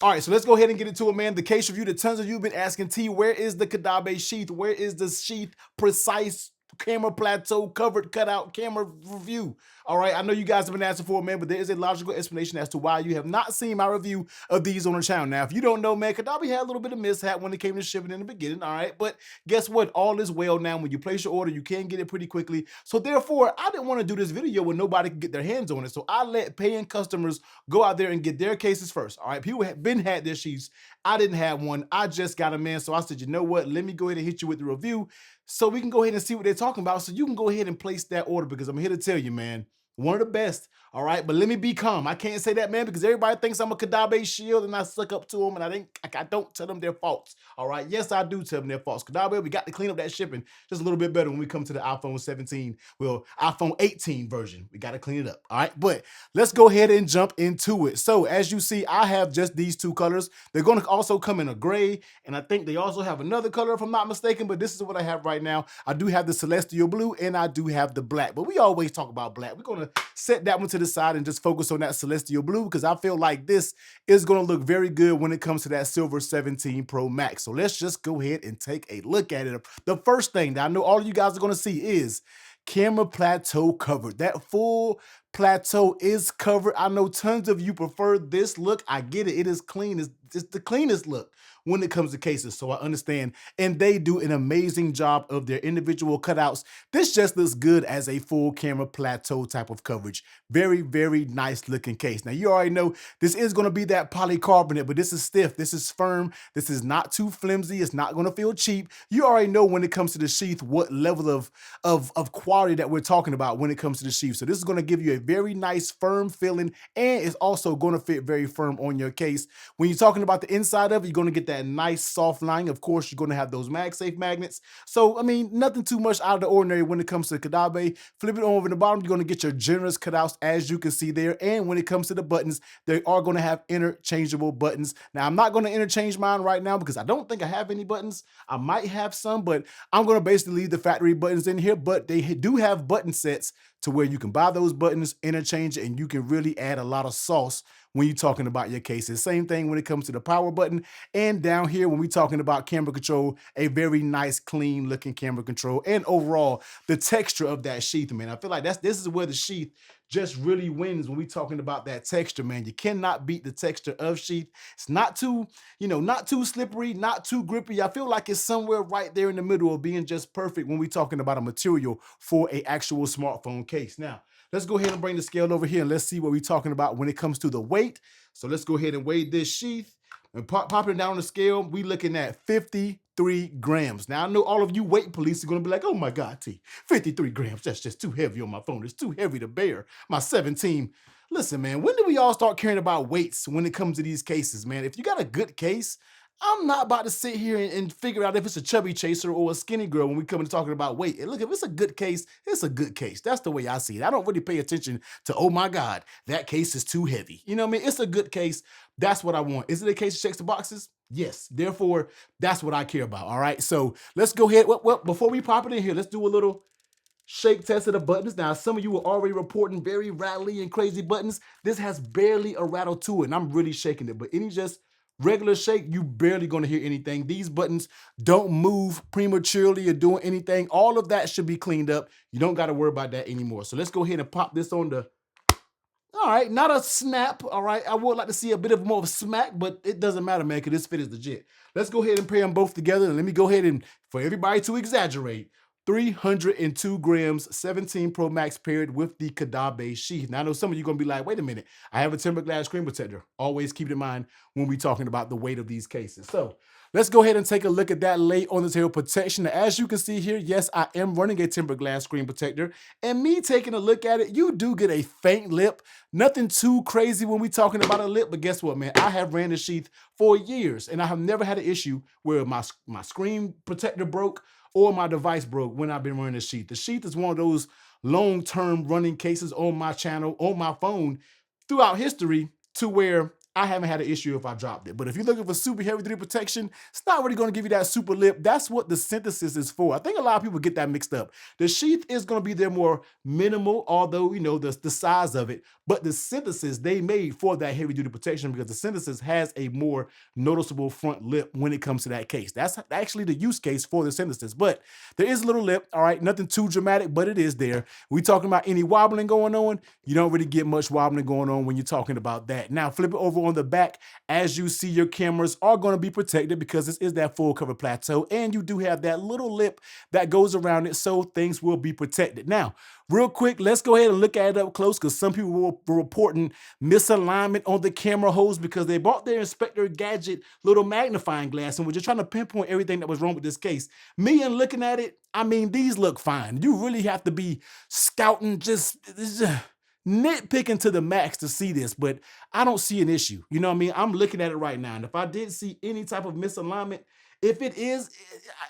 All right, so let's go ahead and get into it, man. The case review that tons of you have been asking, T, where is the Caudabe Sheath? Where is the Sheath precise camera plateau covered cutout camera review? All right, I know you guys have been asking for it, man, but there is a logical explanation as to why you have not seen my review of these on the channel. Now, if you don't know, man, Caudabe had a little bit of mishap when it came to shipping in the beginning, all right? But guess what? All is well now. When you place your order, you can get it pretty quickly. So therefore, I didn't want to do this video when nobody could get their hands on it. So I let paying customers go out there and get their cases first. All right, people have been had their sheets. I didn't have one. I just got them in. So I said, you know what? Let me go ahead and hit you with the review so we can go ahead and see what they're talking about. So you can go ahead and place that order because I'm here to tell you, man, one of the best. All right, but let me be calm. I can't say that, man, because everybody thinks I'm a Caudabe shield and I suck up to them and I don't tell them their faults. All right, yes, I do tell them their faults. Caudabe, we got to clean up that shipping just a little bit better when we come to the iPhone 17, well, iPhone 18 version. We got to clean it up. All right, but let's go ahead and jump into it. So as you see, I have just these two colors. They're going to also come in a gray, and I think they also have another color if I'm not mistaken, but this is what I have right now. I do have the celestial blue and I do have the black, but we always talk about black. We're going to set that one to the side and just focus on that celestial blue because I feel like this is going to look very good when it comes to that silver 17 Pro Max. So let's just go ahead and take a look at it. The first thing that I know all of you guys are going to see is camera plateau covered. That full plateau is covered. I know tons of you prefer this look. I get it. It is clean. It's the cleanest look when it comes to cases, so I understand. And they do an amazing job of their individual cutouts. This just looks good as a full camera plateau type of coverage. Very, very nice looking case. Now, you already know this is going to be that polycarbonate, but this is stiff. This is firm. This is not too flimsy. It's not going to feel cheap. You already know when it comes to the sheath what level of quality that we're talking about when it comes to the sheath. So this is going to give you a very nice firm feeling, and it's also going to fit very firm on your case. When you're talking about the inside of it, you're going to get that nice soft lining. Of course, you're going to have those MagSafe magnets. So, I mean, nothing too much out of the ordinary when it comes to Caudabe. Flip it over in the bottom, you're going to get your generous cutouts, as you can see there. And when it comes to the buttons, they are going to have interchangeable buttons. Now, I'm not going to interchange mine right now because I don't think I have any buttons. I might have some, but I'm going to basically leave the factory buttons in here. But they do have button sets to where you can buy those buttons, interchange it, and you can really add a lot of sauce when you're talking about your cases. Same thing when it comes to the power button. And down here, when we're talking about camera control, a very nice, clean looking camera control. And overall, the texture of that sheath, man. I feel like this is where the sheath just really wins when we're talking about that texture, man. You cannot beat the texture of sheath. It's not too, not too slippery, not too grippy. I feel like it's somewhere right there in the middle of being just perfect when we're talking about a material for an actual smartphone case. Now, let's go ahead and bring the scale over here and let's see what we're talking about when it comes to the weight. So let's go ahead and weigh this sheath and popping it down on the scale. We looking at 53 grams. Now I know all of you weight police are gonna be like, oh my God, T, 53 grams, that's just too heavy on my phone. It's too heavy to bear. My 17. Listen, man, when do we all start caring about weights when it comes to these cases, man? If you got a good case, I'm not about to sit here and figure out if it's a chubby chaser or a skinny girl when we come to talking about weight. And look, if it's a good case, it's a good case. That's the way I see it. I don't really pay attention to, oh my God, that case is too heavy. You know what I mean? It's a good case. That's what I want. Is it a case that checks the boxes? Yes. Therefore, that's what I care about. All right. So let's go ahead. Well, before we pop it in here, let's do a little shake test of the buttons. Now, some of you are already reporting very rattly and crazy buttons. This has barely a rattle to it, and I'm really shaking it. But any just regular shake, you barely gonna hear anything. These buttons don't move prematurely or doing anything. All of that should be cleaned up. You don't gotta worry about that anymore. So let's go ahead and pop this on the, all right, not a snap, all right. I would like to see a bit of more of a smack, but it doesn't matter, man, because this fit is legit. Let's go ahead and pair them both together, and let me go ahead and, for everybody to exaggerate, 302 grams, 17 Pro Max paired with the Caudabe Sheath. Now, I know some of you are going to be like, wait a minute, I have a tempered glass screen protector. Always keep it in mind when we're talking about the weight of these cases. So let's go ahead and take a look at that lay on the table protection. Now, as you can see here, yes, I am running a tempered glass screen protector. And me taking a look at it, you do get a faint lip. Nothing too crazy when we're talking about a lip, but guess what, man? I have ran the sheath for years, and I have never had an issue where my screen protector broke or my device broke when I've been running the sheath. The sheath is one of those long-term running cases on my channel, on my phone, throughout history, to where I haven't had an issue if I dropped it. But if you're looking for super heavy duty protection, it's not really going to give you that super lip. That's what the synthesis is for. I think a lot of people get that mixed up. The sheath is going to be there more minimal, although, you know, the size of it. But the synthesis they made for that heavy duty protection, because the synthesis has a more noticeable front lip when it comes to that case. That's actually the use case for the synthesis. But there is a little lip, all right, nothing too dramatic, but it is there. We talking about any wobbling going on, you don't really get much wobbling going on when you're talking about that. Now, flip it over on the back. As you see, your cameras are going to be protected because this is that full cover plateau, and you do have that little lip that goes around it, so things will be protected. Now, real quick, let's go ahead and look at it up close, because some people were reporting misalignment on the camera holes because they bought their Inspector Gadget little magnifying glass and were just trying to pinpoint everything that was wrong with this case. Me and looking at it, I mean, these look fine. You really have to be scouting, just nitpicking to the max to see this, but I don't see an issue. You know what I mean? I'm looking at it right now, and if I did see any type of misalignment, if it is,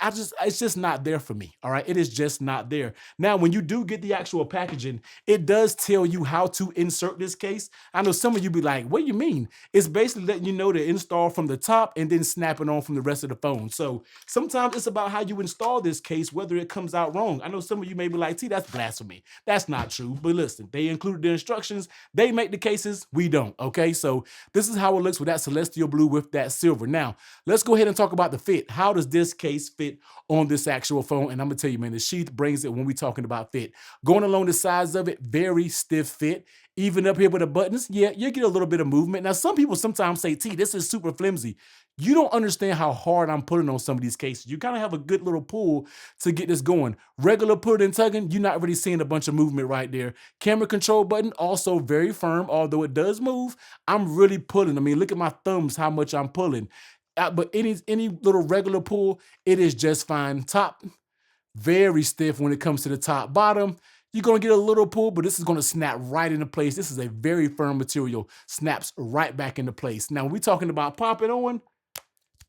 it's just not there for me. All right. It is just not there. Now, when you do get the actual packaging, it does tell you how to insert this case. I know some of you be like, what do you mean? It's basically letting you know to install from the top and then snap it on from the rest of the phone. So sometimes it's about how you install this case, whether it comes out wrong. I know some of you may be like, T, that's blasphemy. That's not true. But listen, they included the instructions. They make the cases. We don't. Okay. So this is how it looks with that celestial blue with that silver. Now, let's go ahead and talk about the fit. How does this case fit on this actual phone? And I'm gonna tell you, man, the sheath brings it when we're talking about fit. Going along the sides of it, very stiff fit. Even up here with the buttons, yeah, you get a little bit of movement. Now, some people sometimes say, T, this is super flimsy. You don't understand how hard I'm pulling on some of these cases. You kind of have a good little pull to get this going. Regular pulling and tugging, you're not really seeing a bunch of movement right there. Camera control button, also very firm, although it does move. I'm really pulling. I mean, look at my thumbs, how much I'm pulling. But any little regular pull, it is just fine. Top, very stiff when it comes to the top. Bottom, you're gonna get a little pull, but this is gonna snap right into place. This is a very firm material, snaps right back into place. Now, when we're talking about popping on,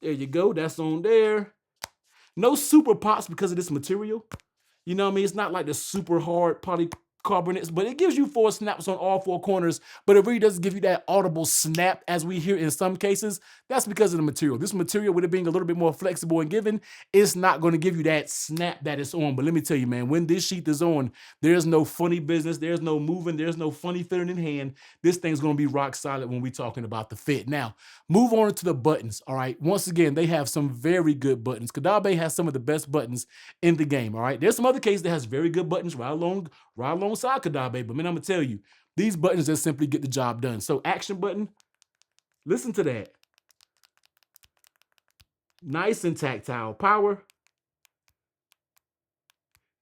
there you go, that's on there. No super pops because of this material. You know what I mean? It's not like the super hard polycarbonates, but it gives you 4 snaps on all 4 corners, but it really doesn't give you that audible snap as we hear in some cases. That's because of the material. This material, with it being a little bit more flexible and given, it's not going to give you that snap that it's on. But let me tell you, man, when this sheath is on, there's no funny business. There's no moving. There's no funny feeling in hand. This thing's going to be rock solid when we're talking about the fit. Now, move on to the buttons, all right? Once again, they have some very good buttons. Caudabe has some of the best buttons in the game, all right? There's some other cases that has very good buttons right alongside Caudabe, but man, I'm going to tell you, these buttons just simply get the job done. So action button, listen to that. Nice and tactile. Power,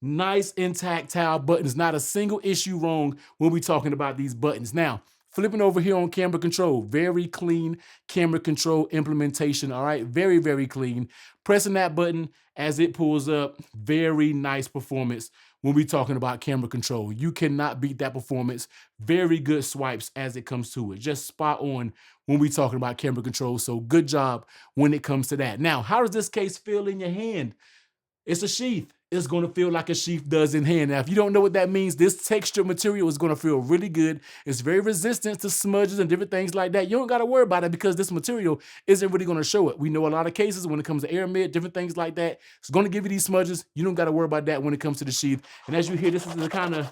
nice and tactile buttons. Not a single issue wrong when we're talking about these buttons. Now, flipping over here on camera control, very clean camera control implementation, all right? Very, very clean. Pressing that button as it pulls up, very nice performance when we're talking about camera control. You cannot beat that performance. Very good swipes as it comes to it. Just spot on when we're talking about camera control. So good job when it comes to that. Now, how does this case feel in your hand? It's a sheath. It's going to feel like a sheath does in hand. Now, if you don't know what that means, this texture material is going to feel really good. It's very resistant to smudges and different things like that. You don't got to worry about it because this material isn't really going to show it. We know a lot of cases when it comes to air mid, different things like that. It's going to give you these smudges. You don't got to worry about that when it comes to the sheath. And as you hear, this is the kind of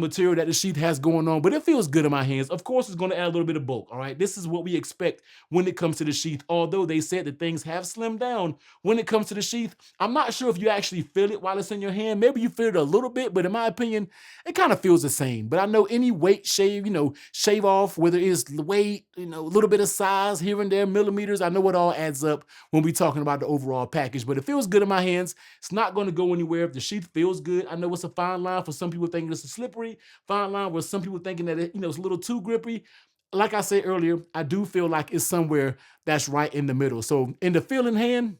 material that the sheath has going on, but it feels good in my hands. Of course, it's going to add a little bit of bulk, all right? This is what we expect when it comes to the sheath. Although they said that things have slimmed down when it comes to the sheath, I'm not sure if you actually feel it while it's in your hand. Maybe you feel it a little bit, but in my opinion, it kind of feels the same. But I know any weight shave, shave off, whether it's weight, a little bit of size here and there, millimeters, I know it all adds up when we're talking about the overall package, but it feels good in my hands. It's not going to go anywhere if the sheath feels good. I know it's a fine line for some people thinking it's a slippery, fine line where some people thinking that it's a little too grippy. Like I said earlier, I do feel like it's somewhere that's right in the middle. So in the feeling hand,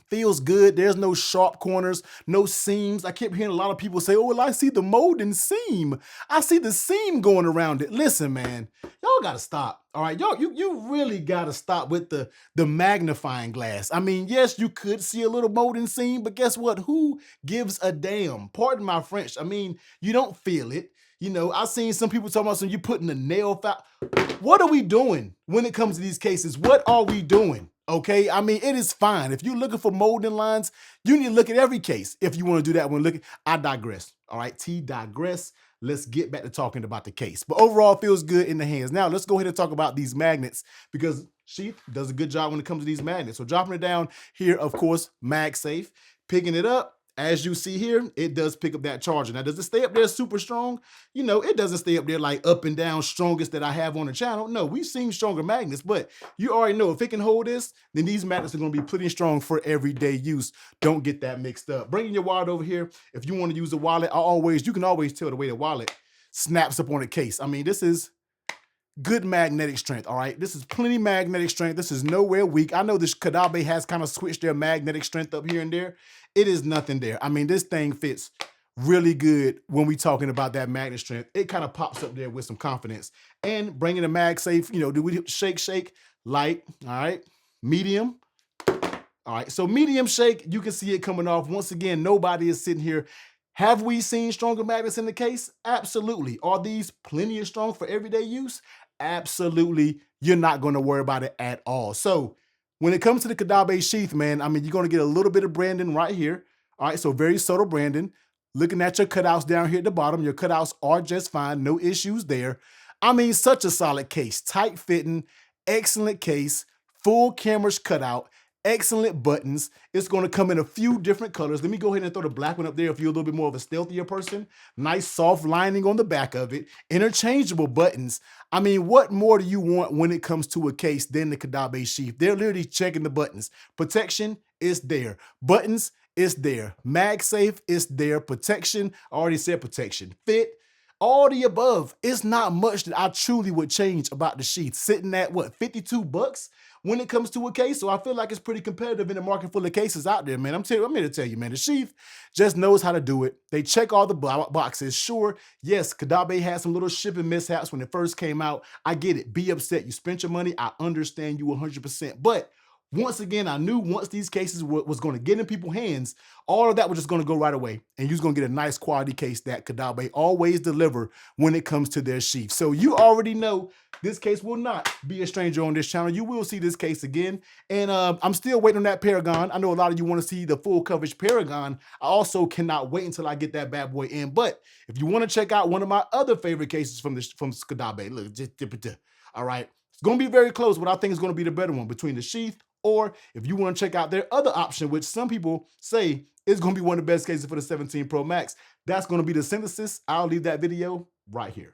feels good. There's no sharp corners, no seams. I kept hearing a lot of people say, oh, well, I see the molding seam. I see the seam going around it. Listen, man, y'all gotta stop. All right, y'all, you really gotta stop with the magnifying glass. I mean, yes, you could see a little molding seam, but guess what? Who gives a damn? Pardon my French. I mean, you don't feel it. You know, I've seen some people talking about some you putting the nail file. What are we doing when it comes to these cases? What are we doing? Okay, I mean, it is fine. If you're looking for molding lines, you need to look at every case if you want to do that one. I digress. All right, T digress. Let's get back to talking about the case. But overall, it feels good in the hands. Now, let's go ahead and talk about these magnets because Sheath does a good job when it comes to these magnets. So dropping it down here, of course, MagSafe. Picking it up, as you see here, it does pick up that charger. Now, does it stay up there super strong? You know, it doesn't stay up there like up and down strongest that I have on the channel. No, we've seen stronger magnets, but you already know if it can hold this, then these magnets are gonna be pretty strong for everyday use. Don't get that mixed up. Bringing your wallet over here, if you wanna use a wallet, you can always tell the way the wallet snaps up on the case. I mean, this is good magnetic strength, all right? This is plenty magnetic strength. This is nowhere weak. I know this Caudabe has kind of switched their magnetic strength up here and there. It is nothing there. I mean, this thing fits really good when we talking about that magnet strength. It kind of pops up there with some confidence. And bringing the MagSafe, you know, do we shake, light, all right? Medium, all right, so medium shake, you can see it coming off. Once again, nobody is sitting here. Have we seen stronger magnets in the case? Absolutely. Are these plenty of strong for everyday use? Absolutely. You're not going to worry about it at all. So when it comes to the Caudabe Sheath, man, I mean, you're going to get a little bit of branding right here. All right, so very subtle branding. Looking at your cutouts down here at the bottom, your cutouts are just fine. No issues there. I mean, such a solid case. Tight fitting, excellent case, full cameras cutout. Excellent buttons. It's going to come in a few different colors. Let me go ahead and throw the black one up there if you're a little bit more of a stealthier person. Nice soft lining on the back of it. Interchangeable buttons. I mean, what more do you want when it comes to a case than the Caudabe Sheath? They're literally checking the buttons. Protection is there. Buttons is there. MagSafe is there. Protection, I already said protection. Fit, all the above. It's not much that I truly would change about the Sheath. Sitting at what, 52 bucks? When it comes to a case, so I feel like it's pretty competitive in the market full of cases out there, man. I'm here to tell you, man, the Sheath just knows how to do it. They check all the boxes. Sure, yes, Caudabe had some little shipping mishaps when it first came out. I get it. Be upset. You spent your money. I understand you 100%. But once again, I knew once these cases was going to get in people's hands, all of that was just going to go right away. And you're going to get a nice quality case that Caudabe always deliver when it comes to their Sheath. So you already know this case will not be a stranger on this channel. You will see this case again. And I'm still waiting on that Paragon. I know a lot of you want to see the full coverage Paragon. I also cannot wait until I get that bad boy in. But if you want to check out one of my other favorite cases from Caudabe, look, just all right. It's going to be very close, but I think it's going to be the better one between the Sheath, or if you want to check out their other option, which some people say is going to be one of the best cases for the 17 Pro Max, that's going to be the Synthesis. I'll leave that video right here.